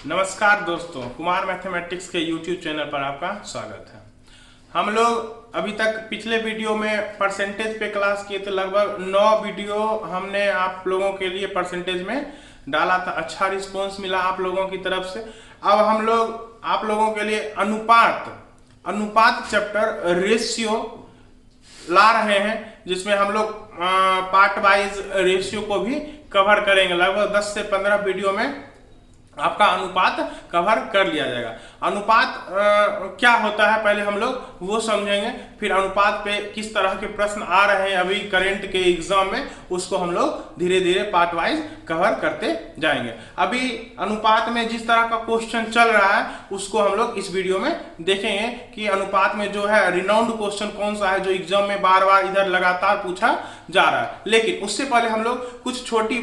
नमस्कार दोस्तों, कुमार मैथमेटिक्स के YouTube चैनल पर आपका स्वागत है। हम लोग अभी तक पिछले वीडियो में परसेंटेज पे क्लास किए थे। लगभग 9 वीडियो हमने आप लोगों के लिए परसेंटेज में डाला था। अच्छा रिस्पॉन्स मिला आप लोगों की तरफ से। अब हम लोग आप लोगों के लिए अनुपात चैप्टर रेशियो ला रहे हैं, जिसमें हम लोग पार्ट वाइज रेशियो को भी कवर करेंगे। लगभग 10 से 15 वीडियो में आपका अनुपात कवर कर लिया जाएगा। अनुपात क्या होता है पहले हम लोग वो समझेंगे, फिर अनुपात पे किस तरह के प्रश्न आ रहे हैं अभी करंट के एग्जाम में, उसको हम लोग धीरे धीरे पार्ट वाइज कवर करते जाएंगे। अभी अनुपात में जिस तरह का क्वेश्चन चल रहा है उसको हम लोग इस वीडियो में देखेंगे कि अनुपात में जो है रिनाउंड क्वेश्चन कौन सा है जो एग्जाम में बार बार इधर लगातार पूछा जा रहा है। लेकिन उससे पहले हम लोग कुछ छोटी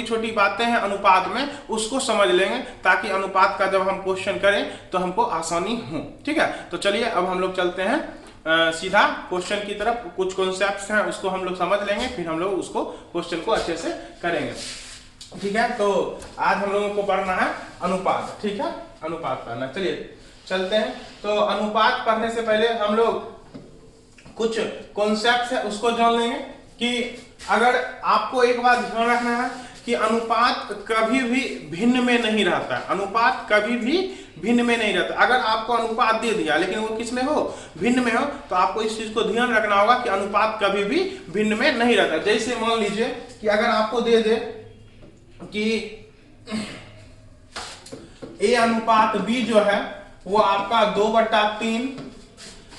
छोटी बातें हैं अनुपात में, उसको समझ लेंगे ताकि अनुपात का जब हम क्वेश्चन करें तो हमको आसानी हो। ठीक है, तो चलिए अब हम लोग चलते हैं सीधा क्वेश्चन की तरफ। कुछ कॉन्सेप्ट्स हैं उसको हम लोग समझ लेंगे, फिर हम लोग उसको क्वेश्चन को अच्छे से करेंगे। ठीक है, तो आज हम लोगों को पढ़ना है अनुपात। ठीक है, अनुपात पढ़ना। चलिए चलते हैं। तो अनुपात पढ़ने से पहले हम लोग कुछ कॉन्सेप्ट्स है उसको जान लेंगे कि अगर आपको एक बात ध्यान रखना है कि अनुपात कभी भी भिन्न में नहीं रहता है। अनुपात कभी भी भिन्न में नहीं रहता। अगर आपको अनुपात दे दिया लेकिन वो किस में हो, भिन्न में हो, तो आपको इस चीज को ध्यान रखना होगा कि अनुपात कभी भी भिन्न में नहीं रहता। जैसे मान लीजिए कि अगर आपको दे दे कि ए अनुपात बी जो है वो आपका 2/3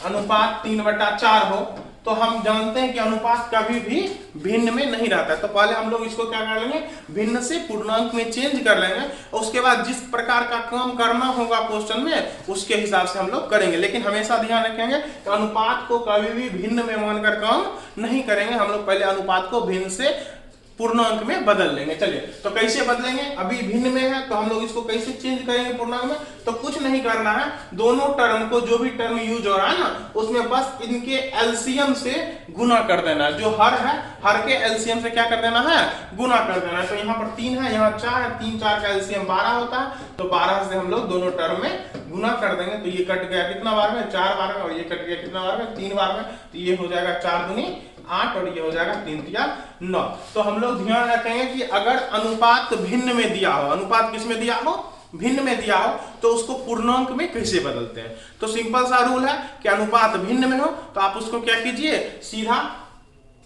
अनुपात 3/4 हो, तो हम जानते हैं कि अनुपात कभी भी भिन्न में नहीं रहता है। तो पहले हम लोग इसको क्या कर लेंगे, भिन्न से पूर्णांक में चेंज कर लेंगे। उसके बाद जिस प्रकार का काम करना होगा क्वेश्चन में उसके हिसाब से हम लोग करेंगे। लेकिन हमेशा ध्यान रखेंगे कि अनुपात को कभी भी भिन्न में मानकर काम नहीं करेंगे। हम लोग पहले अनुपात को भिन्न से पूर्णांक में बदल लेंगे। चलिए तो कैसे बदलेंगे, अभी भिन्न में है तो हम लोग इसको कैसे चेंज करेंगे पूर्णांक में। तो कुछ नहीं करना है, दोनों टर्म को जो भी टर्म यूज हो रहा है ना उसमें बस इनके एलसीएम से गुना कर देना है। जो हर है हर के एलसीएम से क्या कर देना है, गुना कर देना है। तो यहाँ पर 3 है, यहाँ 4 है, 3 4 का एलसीएम 12 होता है। तो 12 से हम लोग दोनों टर्म में गुना कर देंगे। तो ये कट गया कितना बार में, 4 बार में, और ये कट गया कितना बार में, 3 बार में। तो ये हो जाएगा 4 दूनी 8 और ये हो जाएगा 3 तिया 9। तो हम लोग ध्यान रखेंगे कि अगर अनुपात भिन्न में दिया हो, अनुपात किस में दिया हो, भिन्न में दिया हो, तो उसको पूर्णांक में कैसे बदलते हैं। तो सिंपल सा रूल है कि अनुपात भिन्न में हो तो आप उसको क्या कीजिए, सीधा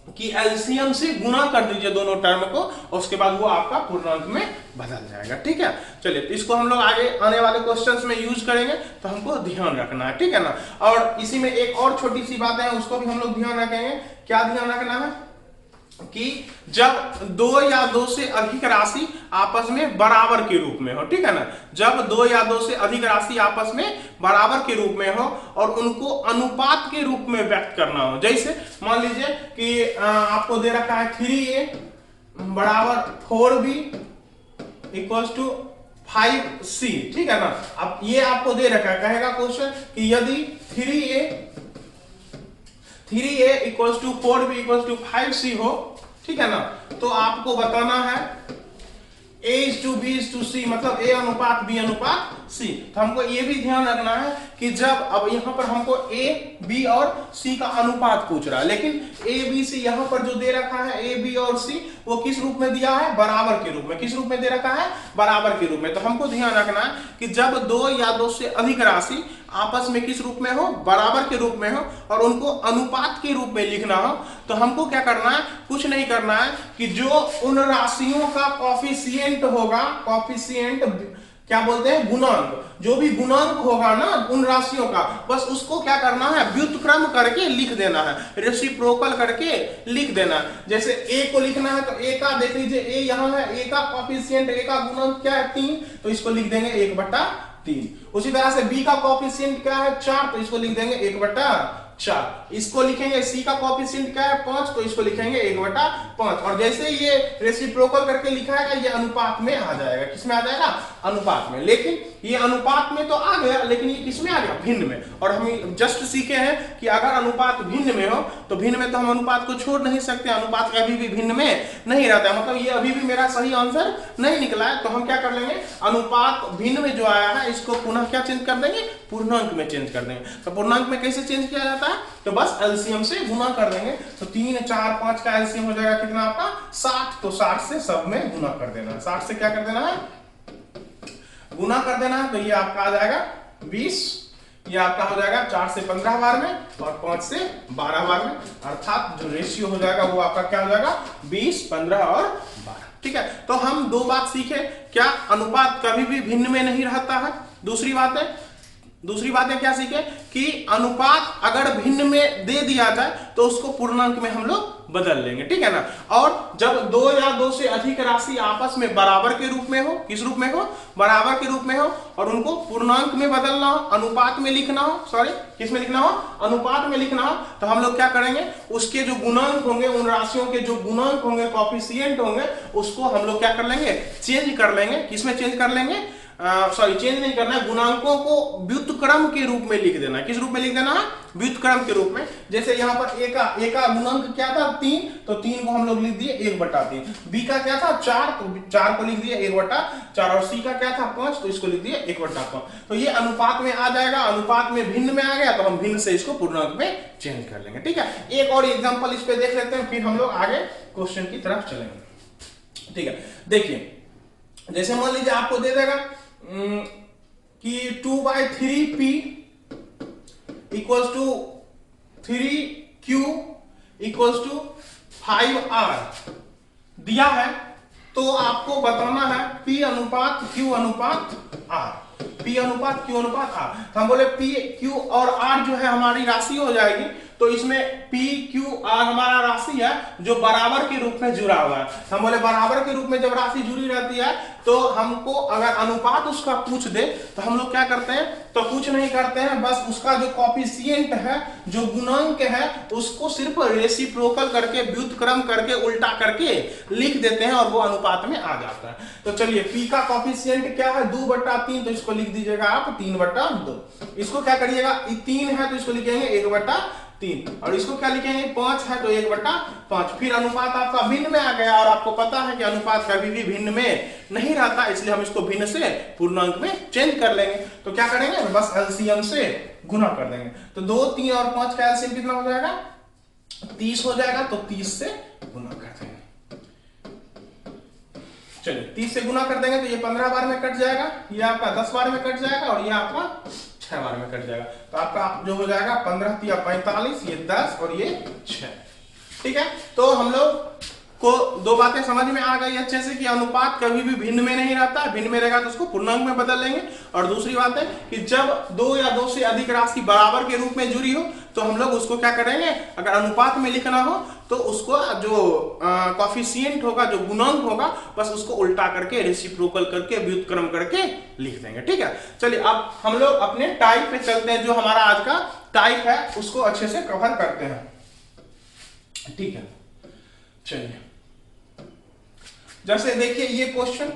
कि एलसीएम से गुना कर दीजिए दोनों टर्म को, और उसके बाद वो आपका पूर्णांक में बदल जाएगा। ठीक है, चलिए तो इसको हम लोग आगे आने वाले क्वेश्चंस में यूज करेंगे, तो हमको ध्यान रखना है। ठीक है ना। और इसी में एक और छोटी सी बात है उसको भी हम लोग ध्यान रखेंगे। क्या ध्यान रखना है कि जब 2 या 2 से अधिक राशि आपस में बराबर के रूप में हो, ठीक है ना, जब 2 या 2 से अधिक राशि आपस में बराबर के रूप में हो और उनको अनुपात के रूप में व्यक्त करना हो। जैसे मान लीजिए कि आपको दे रखा है 3a बराबर 4b इक्वल्स टू 5c। ठीक है ना। अब ये आपको दे रखा है, कहेगा क्वेश्चन कि यदि 3a equals to 4b equals to 5c हो, ठीक है ना, तो आपको बताना है a:b:c, मतलब a अनुपात b अनुपात c। तो हमको ये भी ध्यान रखना है कि जब अब यहाँ पर हमको a b और c का अनुपात पूछ रहा है, लेकिन a b c यहाँ पर जो दे रखा है a b और c वो किस रूप में दिया है, बराबर के रूप में। किस रूप में दे रखा है, बराबर के रूप में। तो हमको ध्यान रखना है कि जब 2 या 2 से अधिक राशि आपस में किस रूप में हो, बराबर के रूप में हो, और उनको अनुपात के रूप में लिखना हो, तो हमको क्या करना है, कुछ नहीं करना है कि जो उन राशियों का कॉफिशिएंट होगा, कॉफिशिएंट क्या बोलते हैं, गुणांक, जो भी गुणांक होगा ना उन राशियों का, बस उसको क्या करना है, व्युत्क्रम करके लिख देना है, रेसिप्रोकल करके लिख देना है। जैसे a को लिखना है तो a का देख लीजिए, a यहाँ है, a का कॉफिशिएंट, a का गुणांक क्या है, 3, तो इसको लिख देंगे 1/3। उसी तरह से b का कॉफिशिएंट क्या है, 4, तो इसको लिख देंगे 1/4। 4। इसको लिखेंगे सी का कोएफिशिएंट क्या है 5, तो इसको लिखेंगे 1/5। और जैसे ये रेसिप्रोकल करके लिखा है ये अनुपात में आ जाएगा। किसमें आ जाएगा? अनुपात में। लेकिन ये अनुपात में तो आ गया, लेकिन ये किसमें आ गया? भिन्न में। और हम जस्ट सीखे हैं कि अगर अनुपात भिन्न में हो तो भिन्न में तो हम अनुपात को छोड़ नहीं सकते, अनुपात कभी भी भिन्न में नहीं रहता है। मतलब ये अभी भी मेरा सही आंसर नहीं निकला है, तो हम क्या कर लेंगे, अनुपात भिन्न में जो आया है इसको पुनः क्या चेंज कर देंगे? पूर्णांक में चेंज कर देंगे। तो पूर्णांक में कैसे चेंज किया जाता है? तो बस एलसीएम से गुना कर देंगे। तो 3, 4, 5 का एलसीएम हो जाएगा कितना आपका? 60। तो 60 से सब में गुना कर देना है। 60 से क्या कर देना है? गुना कर देना है। तो ये आपका आ जाएगा 20। ये आपका हो जाएगा 4 से 15 बार में और 5 से 12 बार में। अर्थात जो रेशियो हो जाएगा वो आपका क्या हो जाएगा? 20, 15 और 12। ठीक है। तो हम दो बात सीखे, क्या अनुपात कभी भी भिन्न में नहीं रहता है। दूसरी बात है क्या सीखे कि अनुपात अगर भिन्न में दे दिया जाए तो उसको पूर्णांक में हम लोग बदल लेंगे। ठीक है ना। और जब दो या दो से अधिक राशि आपस में बराबर के रूप में हो, किस रूप में हो? बराबर के रूप में हो, और उनको पूर्णांक में बदलना हो, अनुपात में लिखना हो, सॉरी किस में लिखना हो? अनुपात में लिखना हो, तो हम लोग क्या करेंगे, उसके जो गुणांक होंगे, उन राशियों के जो गुणांक होंगे, कोएफिशिएंट होंगे, उसको हम लोग क्या कर लेंगे? चेंज कर लेंगे। किसमें चेंज कर लेंगे? चेंज नहीं करना है, गुणांकों को व्युत्क्रम के रूप में लिख देना है। किस रूप में लिख देना है? व्युत्क्रम के रूप में। जैसे यहाँ पर ए का गुणांक क्या था? 3, तो 3 को हम लोग लिख दिए 1/3। बी का क्या था? 4, तो 4 को लिख दिए 1/4। और सी का क्या था? 5, तो इसको लिख दिए 1/5। तो ये अनुपात में आ जाएगा। अनुपात में भिन्न में आ गया तो हम भिन्न से इसको पूर्णांक में चेंज कर लेंगे। ठीक है। एक और एग्जाम्पल इस पे देख लेते हैं, फिर हम लोग आगे क्वेश्चन की तरफ चलेंगे। ठीक है। देखिए, जैसे मान लीजिए आपको दे देगा कि 2/3p equals to 3q equals to 5r दिया है, तो आपको बताना है p अनुपात q अनुपात r। p अनुपात q अनुपात r। तो हम बोले p, q और r जो है हमारी राशि हो जाएगी। तो इसमें p, q, r हमारा राशि है जो बराबर के रूप में जुड़ा हुआ है। हम बोले बराबर के रूप में जब राशि जुड़ी रहती है तो हमको अगर अनुपात उसका पूछ दे तो हम लोग क्या करते हैं? तो कुछ नहीं करते हैं, बस उसका जो कोएफिशिएंट है, जो गुणांक है, उसको सिर्फ रेसिप्रोकल करके, व्युत्क्रम करके, उल्टा करके लिख देते हैं और वो अनुपात में आ जाता है। तो चलिए, p का कोएफिशिएंट क्या है? 2/3, तो इसको लिख दीजिएगा आप 3/2। इसको क्या करिएगा? 3 है तो इसको लिखेंगे 1/3, और इसको क्या लिखेंगे? 5 है तो 1/5। फिर अनुपात आपका भिन्न में आ गया, और आपको पता है कि अनुपात कभी भी भिन्न में नहीं रहता, इसलिए हम इसको भिन्न से पूर्णांक में चेंज कर लेंगे। तो क्या करेंगे? बस एलसीएम से गुना कर देंगे। तो 2, 3 और 5 का एलसीएम कितना हो जाएगा? 30 हो जाएगा। तो 30 से गुना कर देंगे। चलिए, 30 से गुना कर देंगे तो ये 15 बार में कट जाएगा, ये आपका 10 बार में कट जाएगा, और ये आपका 6 बार में कट जाएगा। तो आपका जो हो जाएगा 15 × 45, ये 10 और ये 6। ठीक है। तो हम लोग को दो बातें समझ में आ गई अच्छे से कि अनुपात कभी भी भिन्न में नहीं रहता, भिन्न में रहेगा तो उसको पूर्णांक में बदल लेंगे। और दूसरी बात है कि जब 2 या 2 से अधिक राशि बराबर के रूप में जुड़ी हो तो हम लोग उसको क्या करेंगे? अगर अनुपात में लिखना हो तो उसको जो कोएफिशिएंट होगा, जो गुणांक होगा, बस उसको उल्टा करके, रेसिप्रोकल करके, व्युत्क्रम करके लिख देंगे। ठीक है। चलिए, अब हम लोग अपने टाइप पे चलते हैं। जो हमारा आज का टाइप है उसको अच्छे से कवर करते हैं। ठीक है। चलिए, जैसे देखिए ये क्वेश्चन,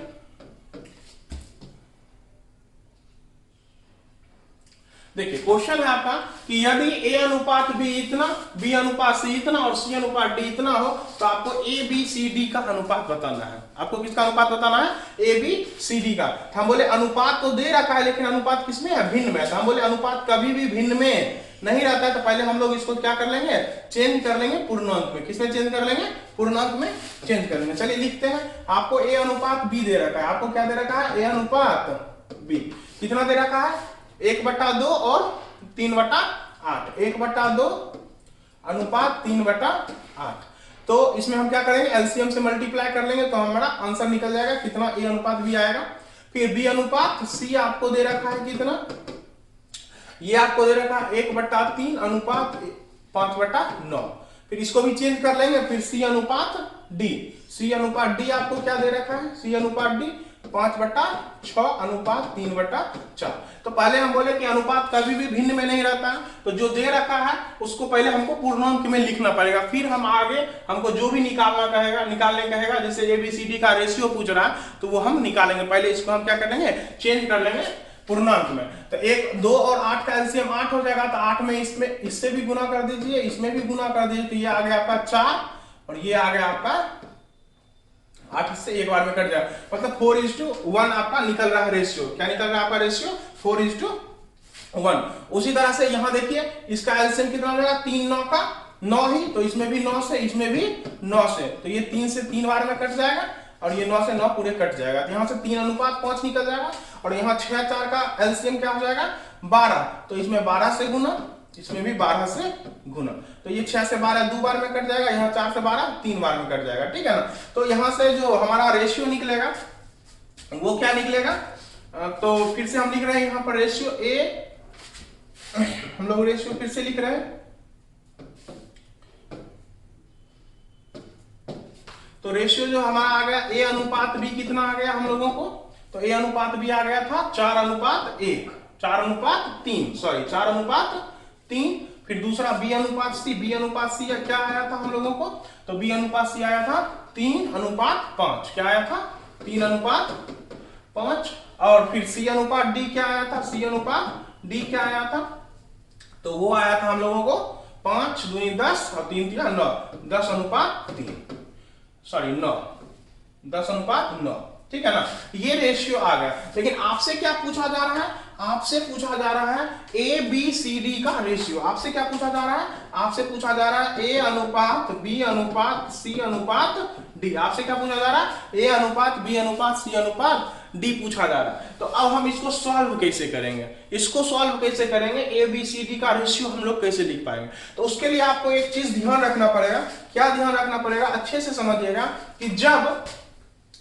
देखिए क्वेश्चन है आपका कि यदि a अनुपात b इतना, b अनुपात c इतना और c अनुपात d इतना हो तो आपको a b c d का अनुपात बताना है। आपको किसका अनुपात बताना है? a b c d का। हम बोले अनुपात तो दे रखा है, लेकिन अनुपात किसमें है? भिन्न में। तो हम बोले अनुपात कभी भी भिन्न में नहीं रहता है, तो पहले हम लोग इसको क्या कर लेंगे? चेंज कर लेंगे पूर्णांक में। किसमें चेंज कर लेंगे? पूर्णांक में चेंज कर लेंगे। चलिए लिखते हैं। आपको a अनुपात b दे रखा है। आपको क्या दे रखा है? a अनुपात b कितना दे रखा है? 1/2 और 3/8। 1/2 अनुपात 3/8। तो इसमें हम क्या करेंगे? एलसीएम से मल्टीप्लाई कर लेंगे तो हमारा आंसर निकल जाएगा कितना? a अनुपात b आएगा। फिर b अनुपात c आपको दे रखा है कितना? ये आपको दे रखा है 1/3 अनुपात 5/9। फिर इसको भी चेंज कर लेंगे। फिर c अनुपात d, c अनुपात d आपको क्या दे रखा है? c अनुपात d 5/6 अनुपात 3/4। तो पहले हम बोले कि अनुपात कभी भी भिन्न में नहीं रहता है, तो जो दे रखा है उसको पहले हमको पूर्णांक में लिखना पड़ेगा, फिर हम आगे हमको जो भी निकालने कहेगा, जैसे ABCD का रेशियो पूछ रहा है तो वो हम निकालेंगे। पहले इसको हम क्या करेंगे, चेंज कर लेंगे पूर्णांक में। तो 1, 2 और 8 का एलसीएम 8 हो जाएगा, तो 8 में इसमें इससे भी गुना कर दीजिए, इसमें भी गुना कर दीजिए, तो ये आ गया आपका 4 और ये आ गया आपका 8 से एक बार में कट जाएगा, मतलब 4:1 आपका निकल रहा है रेशियो। क्या निकल रहा है आपका रेशियो? 4:1। उसी तरह से यहां देखिए इसका एलसीएम कितना हो जाएगा, 3 9 का 9 ही, तो इसमें भी 9 से, इसमें भी 9 से, तो ये 3 से 3 बार में कट जाएगा और ये 9 से 9 पूरे कट जाएगा। तो यहां से 3:5 निकल जाएगा और यहाँ 6 4 का एलसीएम क्या हो जाएगा 12, तो इसमें 12 से गुना, इसमें भी 12 से गुना, तो ये 6 से 12 2 बार में कट जाएगा, यहाँ 4 से 12 3 बार में कट जाएगा, ठीक है ना। तो यहाँ से जो हमारा रेशियो निकलेगा वो क्या निकलेगा, तो फिर से हम लिख रहे हैं यहाँ पर रेशियो ए, हम लोग रेशियो फिर से लिख रहे हैं, तो रेशियो जो हमारा आ गया ए अनुपात बी, कितना आ गया हम लोगों को, तो ए अनुपात बी आ गया था 4:1, 4:3, सॉरी 4:3। फिर दूसरा बी अनुपात सी, बी अनुपात सी क्या आया था हम लोगों को, तो बी अनुपात सी आया था 3:5, क्या आया था 3:5। और फिर सी अनुपात डी क्या आया था, सी अनुपात डी क्या आया था, तो वो आया था हम लोगों को 5 दूनी 10 और 3 3 9, 10:3, सॉरी 9, 10:9, ठीक है ना। ये रेशियो आ गया, लेकिन आपसे क्या पूछा जा रहा है, आपसे पूछा जा रहा है ABCD का रेशियो। आपसे क्या पूछा जा रहा है, आपसे पूछा जा रहा है A अनुपात B अनुपात C अनुपात D। आपसे क्या पूछा जा रहा है, A अनुपात B अनुपात C अनुपात D पूछा जा रहा है। तो अब हम इसको सॉल्व कैसे करेंगे, इसको सॉल्व कैसे करेंगे, ABCD का रेशियो हम लोग कैसे लिख पाएंगे। तो उसके लिए आपको एक चीज ध्यान रखना पड़ेगा। क्या ध्यान रखना पड़ेगा, अच्छे से समझिएगा कि जब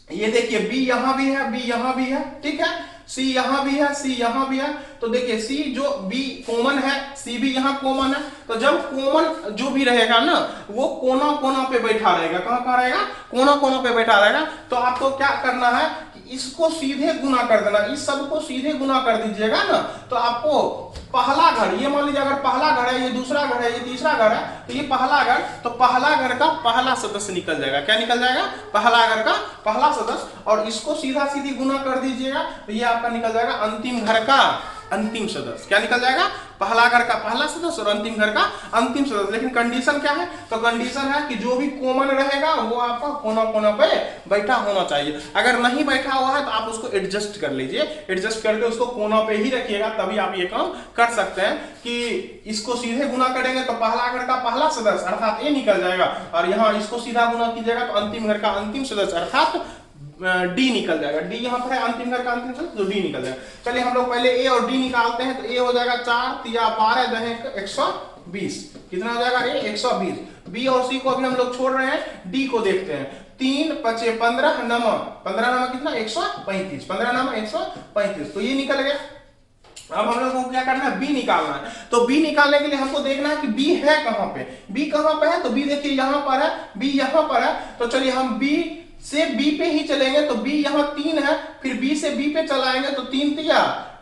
ये देखिए B यहां भी है, B यहां भी है, ठीक है, C यहां भी है, C यहां भी है, तो देखिए C जो B कॉमन है, C भी यहां कॉमन है, तो जब कॉमन जो भी रहेगा ना वो कोना कोना पे बैठा रहेगा, कहां रहेगा, कोना कोना पे बैठा रहेगा। तो आपको क्या करना है कि इसको सीधे गुना कर देना, इस सब को सीधे गुना कर दीजिएगा ना, तो आपको पहला घर, ये मान लीजिए अगर पहला घर है, ये दूसरा घर है, ये तीसरा घर है, तो ये पहला घर, तो पहला घर का पहला सदस्य निकल जाएगा। क्या निकल जाएगा, पहला घर का पहला सदस्य, और इसको सीधा सीधी गुना कर दीजिएगा तो ये आपका निकल जाएगा अंतिम घर का अंतिम सदस्य। क्या निकल जाएगा, पहला घर का पहला सदस्य और अंतिम घर का अंतिम सदस्य। लेकिन कंडीशन क्या है, तो कंडीशन है कि जो भी कॉमन रहेगा वो आपका कोना कोना पे बैठा होना चाहिए। अगर नहीं बैठा हुआ है तो आप उसको एडजस्ट कर लीजिए, एडजस्ट करके उसको कोना पे ही रखिएगा, तभी आप ये काम कर सकते हैं कि इसको सीधे गुना करेंगे तो पहला घर का पहला सदस्य अर्थात ए निकल जाएगा, और यहाँ इसको सीधा गुना कीजिएगा तो अंतिम घर का अंतिम सदस्य अर्थात डी निकल जाएगा। डी यहाँ पर है अंतिम घर का अंतिम सदस्य, तो डी निकल जाएगा। चलिए हम लोग पहले ए और डी निकालते हैं, तो ए हो जाएगा 4 3 12 दहेक 120, कितना हो जाएगा ए 120। बी और सी को अभी हम लोग छोड़ रहे हैं, डी को देखते हैं, 3 5 15 9 15 9 कितना 135, 15 9 135, तो ये निकल गया। अब हम लोग को क्या करना है, बी निकालना है। तो बी निकालने के लिए हमको देखना है कि बी है कहां पे, बी कहां पे है, तो बी देखिए यहां पर है, बी यहां पर है, तो चलिए हम बी से बी पे ही चलेंगे, तो बी यहाँ 3 है, फिर बी से बी पे चलाएंगे तो 3 3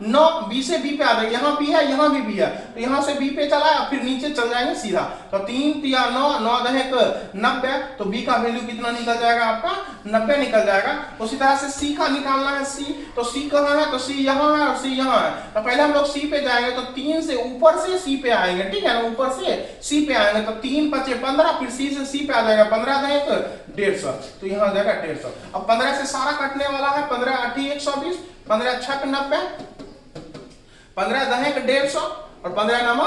9, बी से बी पे आ जाएगा, यहाँ बी है यहाँ भी बी है, तो यहाँ से बी पे चला फिर नीचे चल जाएंगे सीधा, तो 3 3 9 9 दहेक 90, तो बी का वैल्यू कितना निकल जाएगा आपका 90 निकल जाएगा। उसी तरह से सी का निकालना है, सी, तो सी कहाँ है, तो सी यहाँ है और सी यहाँ है, तो पहले हम लोग सी पे जाएंगे, तो 3 से ऊपर से सी पे आएंगे, ठीक है ना, ऊपर से सी पे आएंगे, तो 3 5 15, फिर सी से सी पे आ जाएगा 15 दहेक 150, तो यहाँ आ जाएगा 150। अब 15 से सारा कटने वाला है, 15 8 120, 15 6 90, 15 दहेक 150 और 15 9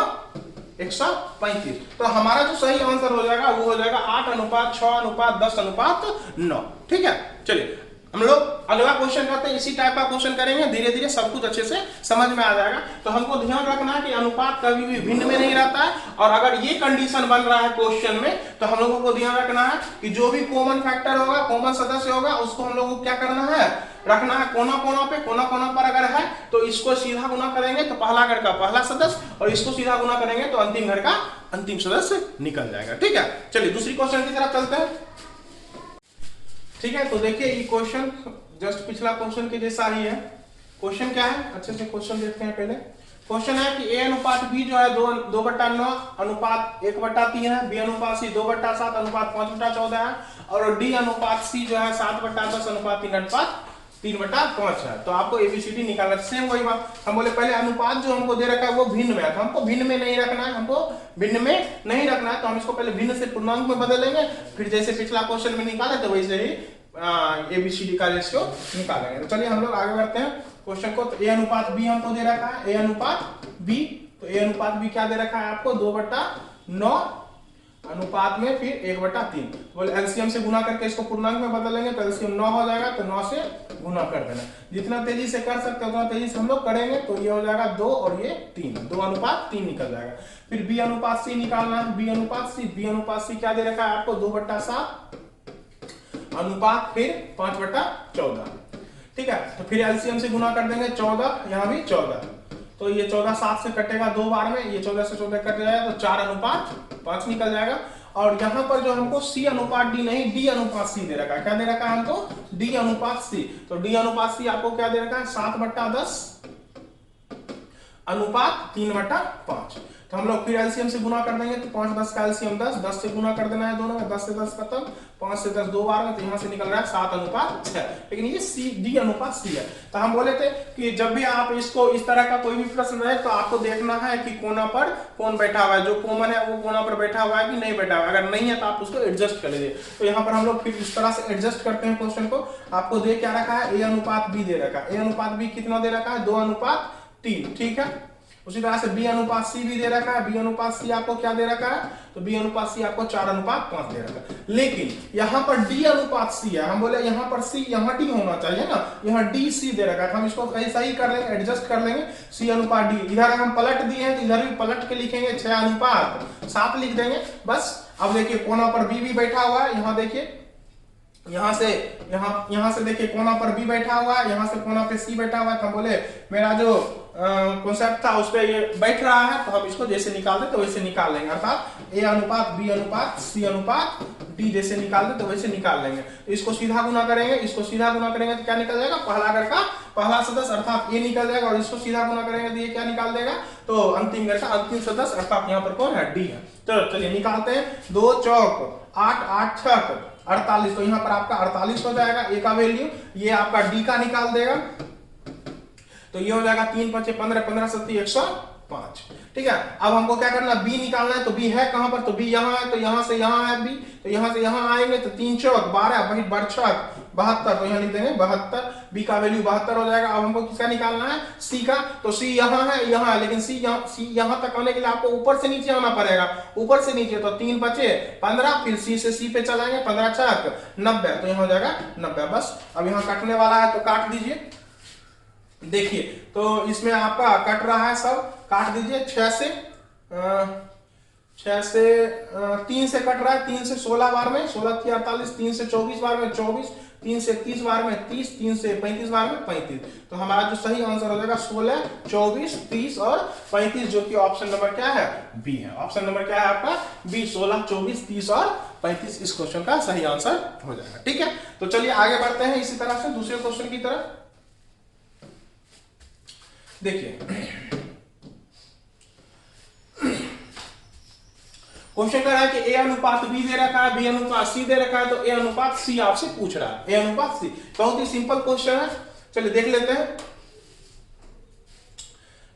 135, तो हमारा जो सही आंसर हो जाएगा वो हो जाएगा 8:6:10:9, ठीक है। चलिए हम लोग अगला क्वेश्चन करते हैं, इसी टाइप का क्वेश्चन करेंगे, धीरे धीरे सब कुछ अच्छे से समझ में आ जाएगा। तो हमको ध्यान रखना है कि अनुपात कभी भी भिन्न में नहीं रहता है, और अगर ये कंडीशन बन रहा है क्वेश्चन में तो हम लोगों को ध्यान रखना है कि जो भी कॉमन फैक्टर होगा, कॉमन सदस्य होगा, उसको हम लोगों को क्या करना है, रखना है कोना कोना पे। कोना कोना पर अगर है तो इसको सीधा गुना करेंगे तो पहला घर का पहला सदस्य, और इसको सीधा गुना करेंगे तो अंतिम घर का अंतिम सदस्य निकल जाएगा, ठीक है। चलिए दूसरी क्वेश्चन की तरफ चलते हैं, ठीक है। तो देखिए ये क्वेश्चन जस्ट पिछला क्वेश्चन के जैसा ही है। क्वेश्चन क्या है, अच्छे से क्वेश्चन देखते हैं पहले। क्वेश्चन है कि ए अनुपात बी जो है 2/9 अनुपात 1/3 है, बी अनुपात सी 2/7 अनुपात 5/14 है, और डी अनुपात सी जो है 7/10 अनुपात 3/5 है। तो आपको एबीसीडी निकालना। सेम वही बात, हम बोले पहले अनुपात जो हमको दे रखा है वो भिन्न में है, तो हमको भिन्न में नहीं रखना है, हमको भिन्न में नहीं रखना है, तो हम इसको पहले भिन्न से पूर्णांक में बदलेंगे, फिर जैसे पिछला क्वेश्चन में निकाले थे वैसे ही एबीसीडी का रेशियो निकालेंगे। तो चलिए हम लोग आगे बढ़ते हैं क्वेश्चन को। तो ए अनुपात बी हमको दे रखा है, ए अनुपात बी, तो ए अनुपात बी क्या दे रखा है आपको 2/9 अनुपात में फिर 1/3। बोले एलसीएम से गुना करके इसको पूर्णांक में बदलेंगे, तो एलसीएम 9 हो जाएगा, तो 9 से गुना कर देना। जितना तेजी से कर सकते हो उतना तेजी से हम लोग करेंगे, तो ये हो जाएगा 2 और ये 3, 2/3 निकल जाएगा। फिर बी अनुपात सी निकालना है, बी अनुपात सी, बी अनुपात सी क्या दे रखा है आपको 2/7 अनुपात फिर 5/14, ठीक है। तो फिर एलसीएम से गुना कर देंगे 14, यहां भी 14, तो ये 14 7 से कटेगा 2 बार में, ये 14 से 14 कट जाएगा, तो 4/5 निकल जाएगा। और यहां पर जो हमको सी अनुपात डी नहीं, डी अनुपात सी दे रखा है, क्या दे रखा है हमको डी अनुपात सी, तो डी अनुपात सी आपको क्या दे रखा है 7/10 अनुपात 3/5। तो हम लोग फिर एलसीएम से गुना कर देंगे, तो 5 10 का एलसीएम 10, 10 से गुना कर देना है दोनों में, 10 से 10 खत्म, 5 से 10 2 बार में, तो यहां से निकल रहा है 7/6। लेकिन ये सी डी अनुपात सी है। तो हम बोले थे कि जब भी आप इसको इस तरह का कोई भी प्रश्न रहे तो आपको देखना है कि कोना पर कौन बैठा हुआ है, जो कॉमन है वो कोना पर बैठा हुआ है कि नहीं बैठा हुआ है, अगर नहीं है तो आप उसको एडजस्ट कर लीजिए। तो यहाँ पर हम लोग फिर इस तरह से एडजस्ट करते हैं क्वेश्चन को। आपको दे क्या रखा है, ए अनुपात बी दे रखा है, ए अनुपात बी कितना दे रखा है 2/3, ठीक है। उसी तरह से बी अनुपात सी भी दे रखा है, बी अनुपात सी आपको क्या दे रखा है, तो बी अनुपात सी आपको 4/5 दे रखा है। लेकिन यहां पर डी अनुपात सी है, हम बोले यहां पर सी यहां डी होना चाहिए ना, यहां डी सी दे रखा है, हम इसको ऐसा ही कर लेंगे, एडजस्ट कर लेंगे, सी अनुपात डी। इधर हम पलट दिए हैं तो इधर भी पलट के लिखेंगे 6/7 लिख देंगे बस। अब देखिए कोना पर बी भी बैठा हुआ है, यहां देखिए यहां से देखिए कोना पर बी बैठा हुआ है, यहां से कोना पे सी बैठा हुआ है, तो हम बोले मेरा जो कॉन्सेप्ट था उस पे ये बैठ रहा है, तो हम इसको जैसे निकाल दे तो वैसे निकाल लेंगे, अर्थात ए अनुपात बी अनुपात सी अनुपात डी जैसे निकाल दे तो वैसे निकाल लेंगे। तो इसको सीधा गुना करेंगे, इसको सीधा गुना करेंगे तो क्या निकल जाएगा, पहला घर का पहला सदस्य अर्थात ए निकल जाएगा, और इसको सीधा गुना करेंगे तो ये क्या निकाल देगा, तो अंतिम घर का अंतिम सदस्य अर्थात यहाँ पर कौन है, डी है। तो चलिए निकालते हैं, 2 चौक 8 8 6 48, तो यहाँ पर आपका 48 हो जाएगा ए का वैल्यू, ये आपका डी का निकाल देगा, तो ये हो जाएगा 3 5 15 15 7 105, ठीक है। अब हमको क्या करना है, बी निकालना है, तो बी है कहां पर, तो बी यहां है, तो यहां से यहां है बी, तो यहां से यहां आएंगे तो 3 चौक 12 वही 72, तो यहां लिख देंगे 72, बी का वैल्यू 72 हो जाएगा। अब हमको किसका निकालना है, सी का, तो सी यहां है, लेकिन सी यहां तक आने के लिए आपको ऊपर से नीचे आना पड़ेगा, ऊपर से नीचे, तो 3 5 15, फिर सी से सी पे चलाएंगे 15 6 90, तो यहां हो जाएगा 90 बस। अब यहां काटने वाला है तो काट दीजिए, देखिए तो इसमें आपका कट रहा है, सब काट दीजिए, 6 से 3 से कट रहा है, 3 से 16 बार में 16 3 48, 3 से 24 बार में 24, 3 से 30 बार में 30, 3 से 35 बार में 35, तो हमारा जो सही आंसर हो जाएगा 16 24 30 और 35, जो कि ऑप्शन नंबर क्या है, बी है। ऑप्शन नंबर क्या है आपका, बी, 16 24 30 और 35 इस क्वेश्चन का सही आंसर हो जाएगा, ठीक है। तो चलिए आगे बढ़ते हैं इसी तरह से दूसरे क्वेश्चन की तरफ। देखिए क्वेश्चन कर रहा है कि ए अनुपात बी दे रखा है, बी अनुपात सी दे रखा है, तो ए अनुपात सी आपसे पूछ रहा है, ए अनुपात सी। बहुत ही सिंपल क्वेश्चन है, चलिए देख लेते हैं।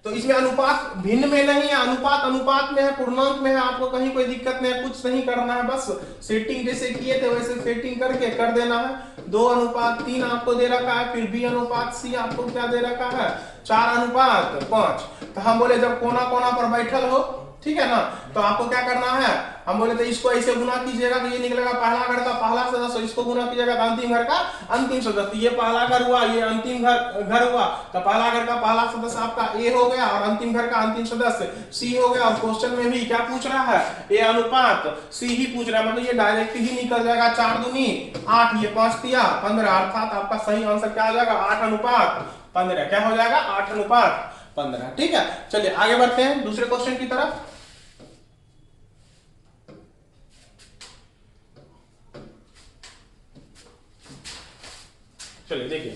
तो इसमें अनुपात भिन्न में नहीं है, अनुपात अनुपात में है, पूर्णांक में है, आपको कहीं कोई दिक्कत नहीं है, कुछ नहीं करना है, बस सेटिंग जैसे किए थे वैसे सेटिंग करके कर देना है। 2/3 आपको दे रखा है, फिर बी अनुपात सी आपको क्या दे रखा है 4/5। तो हम बोले जब कोना कोना पर बैठल हो, ठीक है ना, तो आपको क्या करना है, हम बोले तो इसको ऐसे गुना कीजिएगा तो ये निकलेगा पहला घर का पहला सदस्य, इसको गुना कीजिएगा तो अंतिम घर का अंतिम सदस्य, ये पहला घर हुआ, ये अंतिम घर हुआ, तो पहला घर का पहला सदस्य आपका ए हो गया, और अंतिम घर का अंतिम सदस्य सी हो गया। और क्वेश्चन में भी क्या पूछ रहा है, ए अनुपात सी ही पूछ रहा है, मतलब ये डायरेक्ट ही निकल जाएगा, 4 दूनी 8, ये 5 तिया 15, अर्थात आपका सही आंसर क्या हो जाएगा 8/15, क्या हो जाएगा 8/15, ठीक है। चलिए आगे बढ़ते हैं दूसरे क्वेश्चन की तरफ। चलिए देखिए,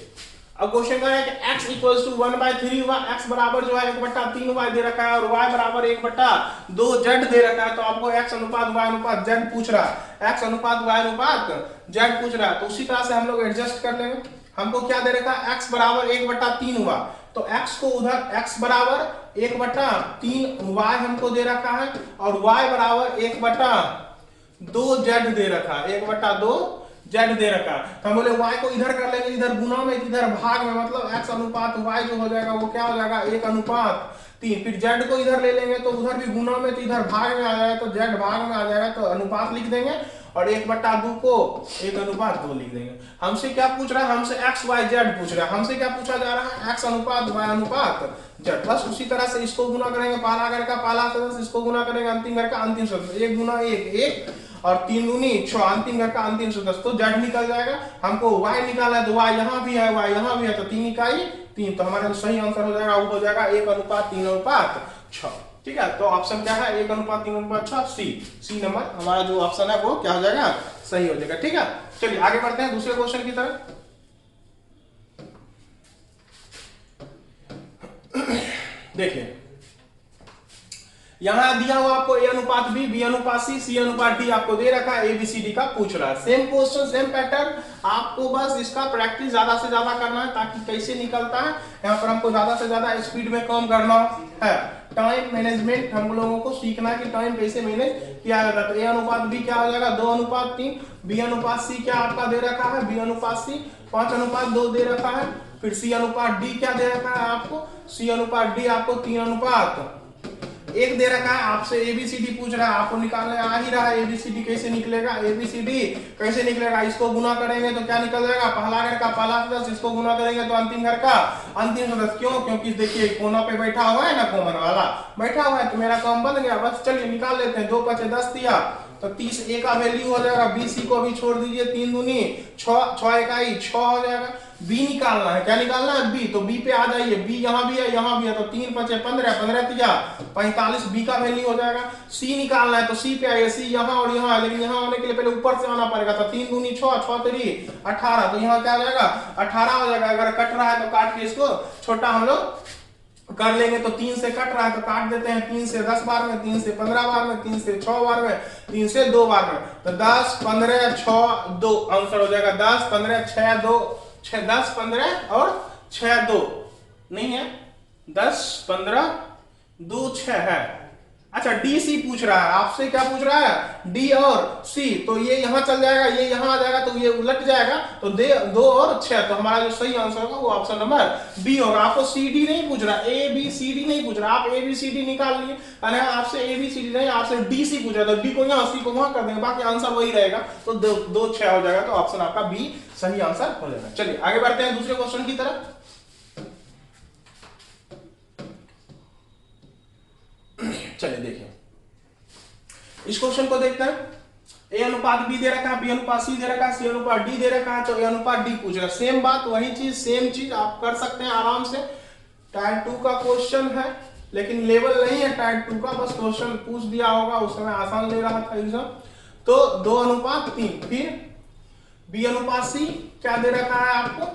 अब क्वेश्चन का है कि x इक्वल्स टू 1/3 हुआ, x बराबर जो है 1/3 y दे रखा है और y बराबर 1/2 z दे रखा है। तो आपको x अनुपात y अनुपात z पूछ रहा है, x अनुपात y अनुपात z पूछ रहा है। तो उसी तरह से हम लोग एडजस्ट कर लेंगे। हमको क्या दे रखा है, x बराबर 1/3 हुआ, तो x को उधर x बराबर 1/3 y हमको दे रखा है और y बराबर 1/2 z दे रखा है, 1/2 z दे रखा है। तो हम बोले y को इधर कर लेंगे, इधर गुना में इधर भाग में, मतलब x अनुपात y जो हो जाएगा वो क्या हो जाएगा 1/3। फिर z को इधर ले लेंगे तो उधर भी गुना में तो इधर भाग में आ जाएगा, तो z भाग में आ जाएगा, तो अनुपात लिख देंगे और 1/2 को 1/2 लिख देंगे। हमसे क्या पूछ रहा है, हमसे x y z पूछ रहा है। हमसे क्या पूछा जा रहा है, x अनुपात y अनुपात z। बस उसी तरह से इसको गुना करेंगे, पहला घर का पहला सदस्य, इसको गुना करेंगे अंतिम घर का अंतिम सदस्य, 1 गुना 1 1 और 3 दूनी 6, अंतिम घर का अंतिम सदस्य, तो z निकल जाएगा। हमको y निकालना है, तो y यहाँ भी है, y यहाँ भी है, तो 3 इकाई 3, तो हमारा जो सही आंसर हो जाएगा वो हो जाएगा 1/3/6। ठीक है, तो ऑप्शन क्या है, 1/3/6 सी नंबर हमारा जो ऑप्शन है वो क्या हो जाएगा, सही हो जाएगा। ठीक है, चलिए आगे बढ़ते हैं दूसरे क्वेश्चन की तरफ। देखिए यहां दिया हुआ आपको a अनुपात b, b अनुपात c, c अनुपात d आपको दे रखा है, ABCD का पूछ रहा है। सेम क्वेश्चन सेम पैटर्न, आपको बस इसका प्रैक्टिस ज्यादा से ज्यादा करना है ताकि कैसे निकलता है। यहाँ पर हमको ज्यादा से ज्यादा स्पीड में काम करना है, टाइम मैनेजमेंट हम लोगों को सीखना है कि टाइम कैसे मैनेज किया जाता है। तो a अनुपात b क्या हो जाएगा 2/3, b अनुपात c क्या आपका दे रखा है, b अनुपात c 5/2 दे रखा है। फिर c अनुपात d क्या दे रखा है आपको, c अनुपात d आपको 3/1 दे रखा है। आपसे ABCD पूछ रहा है, आपको निकालने आ ही रहा है ABCD कैसे निकलेगा, ABCD कैसे निकलेगा, इसको गुना करेंगे तो क्या निकल जाएगा, पहला घर का पहला सदस्य, इसको गुना करेंगे तो अंतिम घर का अंतिम सदस्य। क्यों, क्योंकि देखिए कोना पे बैठा हुआ है ना, कॉमन वाला बैठा हुआ है, तो मेरा काम बन गया। बस चलिए निकाल लेते हैं, 2 × 5 = 10 दिया, तो 30 a का वैल्यू हो जाएगा, BC को भी छोड़ दीजिए, 3 दूनी 6, 6 इकाई 6 हो जाएगा। B निकालना है, क्या निकालना है B, तो B पे आ जाइए, B यहाँ भी है यहाँ भी है, तो 3 × 5 = 15, 15 × 3 = 45, B का वैल्यू हो जाएगा। C निकालना है, तो C पे आइए, C यहाँ और यहाँ है, लेकिन यहाँ आने के लिए पहले ऊपर से आना पड़ेगा, तो 3 दूनी 6, 6 3 18, तो यहाँ क्या हो जाएगा 18 हो जाएगा। अगर कट रहा है तो काट के इसको छोटा हम लोग कर लेंगे, तो 3 से कट रहा है तो काट देते हैं, 3 से 10 बार में, 3 से 15 बार में, 3 से 6 बार में, 3 से 2 बार में, तो 10 15 6 2 आंसर हो जाएगा 10 15 6 2 6 10 15 और 6 2 नहीं है, 10 15 2 6 है। अच्छा DC पूछ रहा है आपसे, क्या पूछ रहा है D और C, तो ये यहां चल जाएगा, ये यहां आ जाएगा, तो ये उलट जाएगा, तो 2 और 6, तो हमारा जो सही आंसर होगा वो ऑप्शन नंबर B होगा। आपको CD नहीं पूछ रहा, ABCD नहीं पूछ रहा, आप ABCD निकाल लिए, अरे आपसे ABCD नहीं, आपसे DC पूछ रहा, तो D को यहाँ C को वहां कर देंगे, बाकी आंसर वही रहेगा, तो 2 6 हो जाएगा, तो ऑप्शन आपका B सही आंसर हो जाएगा। चलिए आगे बढ़ते हैं दूसरे क्वेश्चन की तरफ। चलिए देखिए इस क्वेश्चन को देखते हैं। A अनुपात B दे रखा है, B अनुपात C दे रखा है, C अनुपात D दे रखा है, तो A अनुपात D पूछ रहा है। सेम बात वही चीज सेम चीज आप कर सकते हैं आराम से। टाइप 2 का क्वेश्चन है, लेकिन लेवल नहीं है टाइप 2 का, बस क्वेश्चन पूछ दिया होगा, उस समय आसान ले रहा था एग्जाम। तो 2/3, फिर B अनुपात C क्या दे रखा है आपको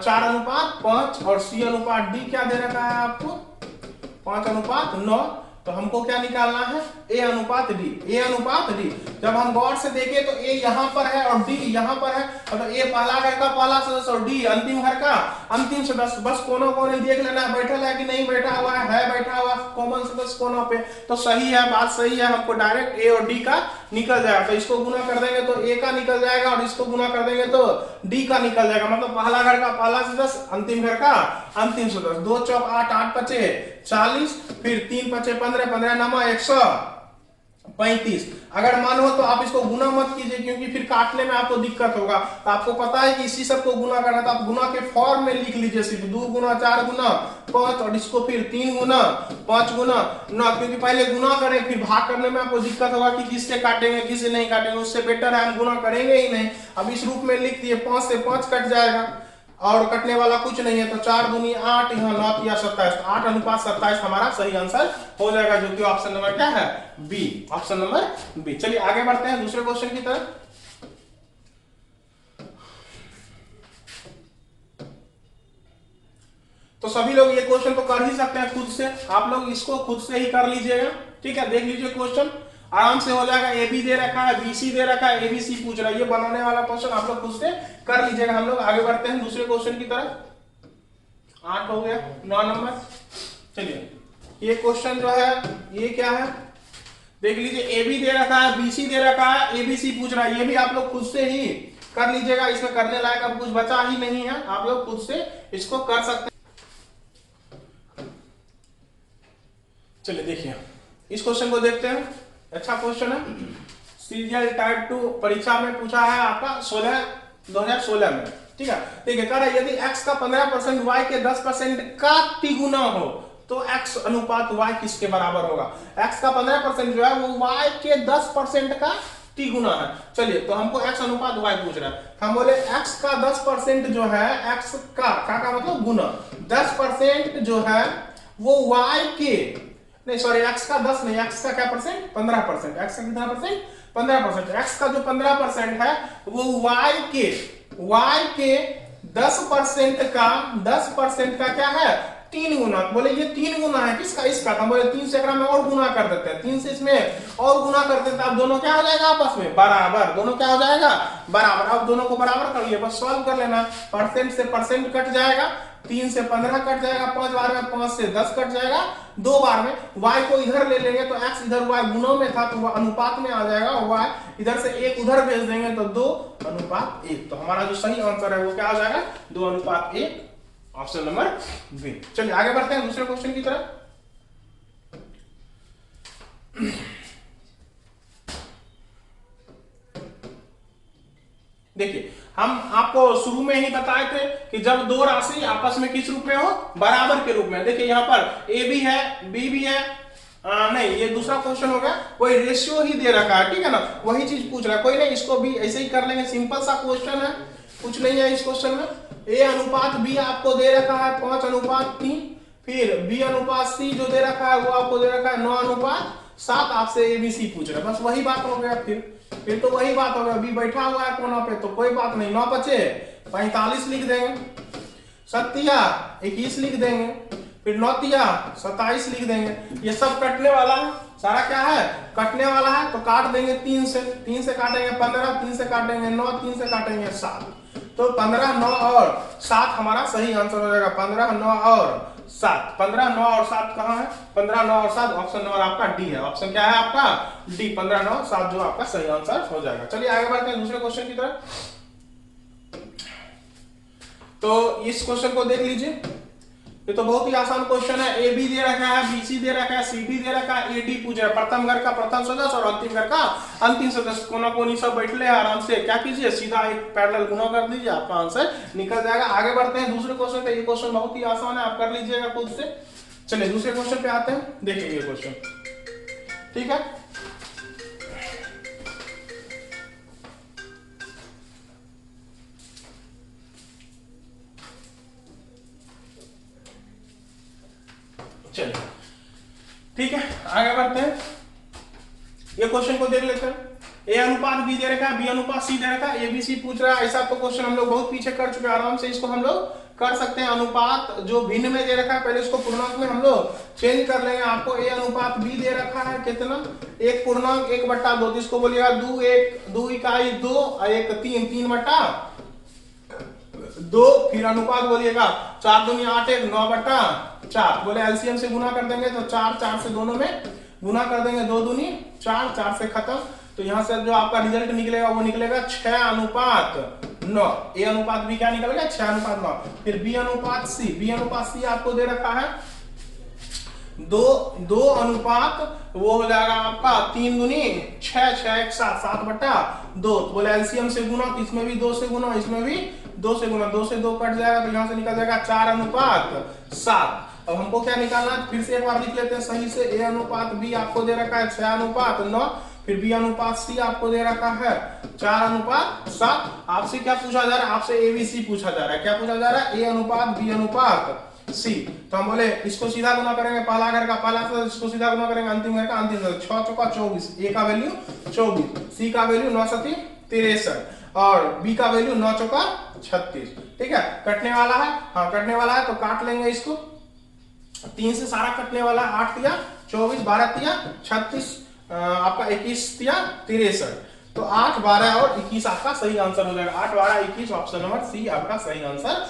4/5 और C अनुपात D क्या दे रखा है आपको 5/9। तो हमको क्या निकालना है A अनुपात D, A अनुपात D। जब हम गौर से देखें तो A यहाँ पर है और D यहाँ पर है, मतलब A पहला घर का पहला सदस्य और D अंतिम घर का अंतिम सदस्य। बस कोनों कोने देख लेना है बैठा है कि नहीं बैठा हुआ है बैठा हुआ कॉमन सदस्य कोनों पे, तो सही है, बात सही है, हमको डायरेक्ट A और D का निकल जाएगा। तो इसको गुना कर देंगे तो A का निकल जाएगा और इसको गुना कर देंगे तो D का निकल जाएगा, मतलब पहला घर का पहला सदस्य अंतिम घर का अंतिम सदस्य। 2 × 8 8 × 5 40, फिर 3 × 5 15 15 9 135। अगर मान हो तो आप इसको गुना मत कीजिए, क्योंकि फिर काटने में आपको दिक्कत होगा। तो आपको पता है कि इसी सब को गुना करना, तो आप गुना के फॉर्म में लिख लीजिए, सिर्फ 2 × 4 × 5 और इसको फिर 3 × 5 × 9, क्योंकि पहले गुना करें फिर भाग करने में आपको दिक्कत होगा कि किससे काटेंगे किससे नहीं काटेंगे, उससे बेटर है हम गुना करेंगे ही नहीं। अब इस रूप में लिख दिए, 5 से 5 कट जाएगा और कटने वाला कुछ नहीं है, तो 4 दूनी 8, यहाँ 9 या 27, 8/27 हमारा सही आंसर हो जाएगा, जो कि ऑप्शन नंबर क्या है बी, ऑप्शन नंबर बी। चलिए आगे बढ़ते हैं दूसरे क्वेश्चन की तरफ। तो सभी लोग ये क्वेश्चन तो कर ही सकते हैं खुद से, आप लोग इसको खुद से ही कर लीजिएगा। ठीक है, देख लीजिए क्वेश्चन आराम से हो जाएगा। ए बी दे रखा है, बी सी दे रखा है, एबीसी पूछ रहा है, ये बनाने वाला क्वेश्चन आप लोग खुद से कर लीजिएगा। हम लोग आगे बढ़ते हैं दूसरे क्वेश्चन की तरफ। 8 हो गया, 9 नंबर। चलिए ये क्वेश्चन जो है ये क्या है देख लीजिए। ए बी दे रखा है, बी सी दे रखा है, एबीसी पूछ रहा है, ये भी आप लोग खुद से ही कर लीजिएगा। इसमें करने लायक अब कुछ बचा ही नहीं है, आप लोग खुद से इसको कर सकते हैं। चलिए देखिए इस क्वेश्चन को देखते हैं, अच्छा क्वेश्चन है। सीजीएल टाइप 2 परीक्षा में पूछा है आपका 2016 में। ठीक है, देखिए कह रहा है यदि x का 15% y के 10% का तिगुना हो तो x अनुपात y किसके बराबर होगा। x का 15% जो है वो y के 10% का तिगुना है। चलिए तो हमको x अनुपात y पूछ रहा है, हम बोले x का 10% जो है x का मतलब गुना 10% जो है वो y के नहीं सॉरी x का 10 नहीं, x का क्या परसेंट 15%, x का कितना परसेंट 15%, x का जो 15% है वो y के 10% का क्या है 3 गुना। बोले ये 3 गुना है किसका, इसका। तो बोले 3 से एकरा में और गुना कर देते हैं, 3 से इसमें और गुना कर देते हैं, अब दोनों क्या हो जाएगा आपस में बराबर, दोनों क्या हो जाएगा बराबर। अब दोनों को बराबर कर लिए, बस सॉल्व कर लेना। परसेंट से परसेंट कट जाएगा, 3 से 15 कट जाएगा, 5 बार में 5 से 10 कट जाएगा, 2 बार में y को इधर ले लेंगे तो x इधर y गुणों में था तो वह अनुपात में आ जाएगा, y इधर से 1 उधर भेज देंगे तो 2:1। तो हमारा जो सही आंसर है वो क्या हो जाएगा 2:1, ऑप्शन नंबर बी। चलिए आगे बढ़ते हैं दूसरे क्वेश्चन की तरफ। देखिए हम आपको शुरू में ही बताए थे कि जब दो राशि आपस में किस रूप में हो बराबर के रूप में। देखिए यहाँ पर ए भी है बी भी है, नहीं ये दूसरा क्वेश्चन हो गया, कोई रेशियो ही दे रखा है, ठीक है ना, वही चीज पूछ रहा है। कोई नहीं, इसको भी ऐसे ही कर लेंगे, सिंपल सा क्वेश्चन है, कुछ नहीं है इस क्वेश्चन में। ए अनुपात बी आपको दे रखा है 5:3, फिर बी अनुपात सी जो दे रखा है वो आपको दे रखा है 9:7, आपसे एबीसी पूछ रहा है। बस वही बात हो गया, फिर तो वही बात हो गया। बी बैठा हुआ है कोना पे तो कोई बात नहीं, 9 बचे 45 लिख देंगे, 7 21 लिख देंगे, फिर 9 27 लिख देंगे। ये सब कटने वाला है, सारा क्या है कटने वाला है, तो काट देंगे 3 से काटेंगे 15, 3 से काटेंगे 9, 3 से काटेंगे 7, तो 15, 9 और 7 हमारा सही आंसर हो जाएगा। 15, 9 और 7, 15, 9 और 7 कहाँ है, 15, 9 और 7 ऑप्शन नंबर आपका डी है। ऑप्शन क्या है आपका डी, 15, 9, 7 जो आपका सही आंसर हो जाएगा। चलिए आगे बढ़ते हैं दूसरे क्वेश्चन की तरफ। तो इस क्वेश्चन को देख लीजिए, ये तो बहुत ही आसान क्वेश्चन है। ए बी दे रखा है, बी सी दे रखा है, सी डी दे रखा है, ए डी पूछ रहा है। प्रथम घर का प्रथम सदस्य और अंतिम घर का अंतिम सदस्य, कोना कोनी सब बैठ ले आराम से, क्या कीजिए सीधा एक पैरेलल गुना कर दीजिए, आपका आंसर निकल जाएगा। आगे बढ़ते हैं दूसरे क्वेश्चन पे। ये क्वेश्चन बहुत ही आसान है, आप कर लीजिएगा खुद से। चलिए दूसरे क्वेश्चन पे आते हैं, देखिए ये क्वेश्चन, ठीक है। चलिए ठीक है आगे बढ़ते हैं, ये क्वेश्चन को देख लेते हैं। ए अनुपात बी दे रखा है, बी अनुपात सी दे रखा है, एबीसी पूछ रहा है। ऐसा तो क्वेश्चन हम लोग बहुत पीछे कर चुके हैं, आराम से इसको हम लोग कर सकते हैं। अनुपात जो भिन्न में दे रखा है पहले इसको पूर्णांक में हम लोग चेंज कर लेंगे। आपको ए अनुपात बी दे रखा है कितना 1 पूर्णांक 1/2, तो इसको बोलिएगा 2 इकाई 2 और 1 3, 3/2, फिर अनुपात बोलिएगा 4 दूनी 8, 1 9/4। बोले एलसीएम से गुना कर देंगे तो 4 से दोनों में गुना कर देंगे, 2 दूनी 4, 4 से खत्म। तो यहां से जो आपका रिजल्ट निकलेगा वो निकलेगा 6:9। ए अनुपात बी क्या निकलेगा 6:9। फिर बी अनुपात सी, बी अनुपात सी आपको दे रखा है 2 अनुपात वो हो जाएगा आपका 3 दूनी 6, 6 1 7, 7/2। बोले एलसीएम से गुना तो इसमें भी 2 से गुना, इसमें भी 2 से गुना, 2 से 2 कट जाएगा तो यहां से निकल जाएगा 4:7। अब हमको क्या निकालना है, फिर से एक बार लिख लेते हैं सही से। ए अनुपात बी आपको दे रखा है 6:9, फिर बी अनुपात सी आपको दे रखा है 4:7। आपसे क्या पूछा जा रहा है, आपसे एबीसी पूछा जा रहा है। क्या पूछा जा रहा है, ए अनुपात बी अनुपात सी। तो हम बोले इसको सीधा गुना करेंगे, पहला घर का पहला सदस्य, इसको सीधा गुना करेंगे अंतिम घर का अंतिम सदस्य। 6 चौका 24, ए का वैल्यू 24, सी का वैल्यू 9 7 63 और बी का वैल्यू 9 चौका 36। ठीक है, कटने वाला है, हाँ कटने वाला है, तो काट लेंगे इसको। 3 से सारा कटने वाला है, 8 तिया 24, 12 तिया 36, आपका 21 तिया 63, तो 8, 12 और 21 आपका सही आंसर हो जाएगा। 8, 12, 21 ऑप्शन नंबर सी आपका सही आंसर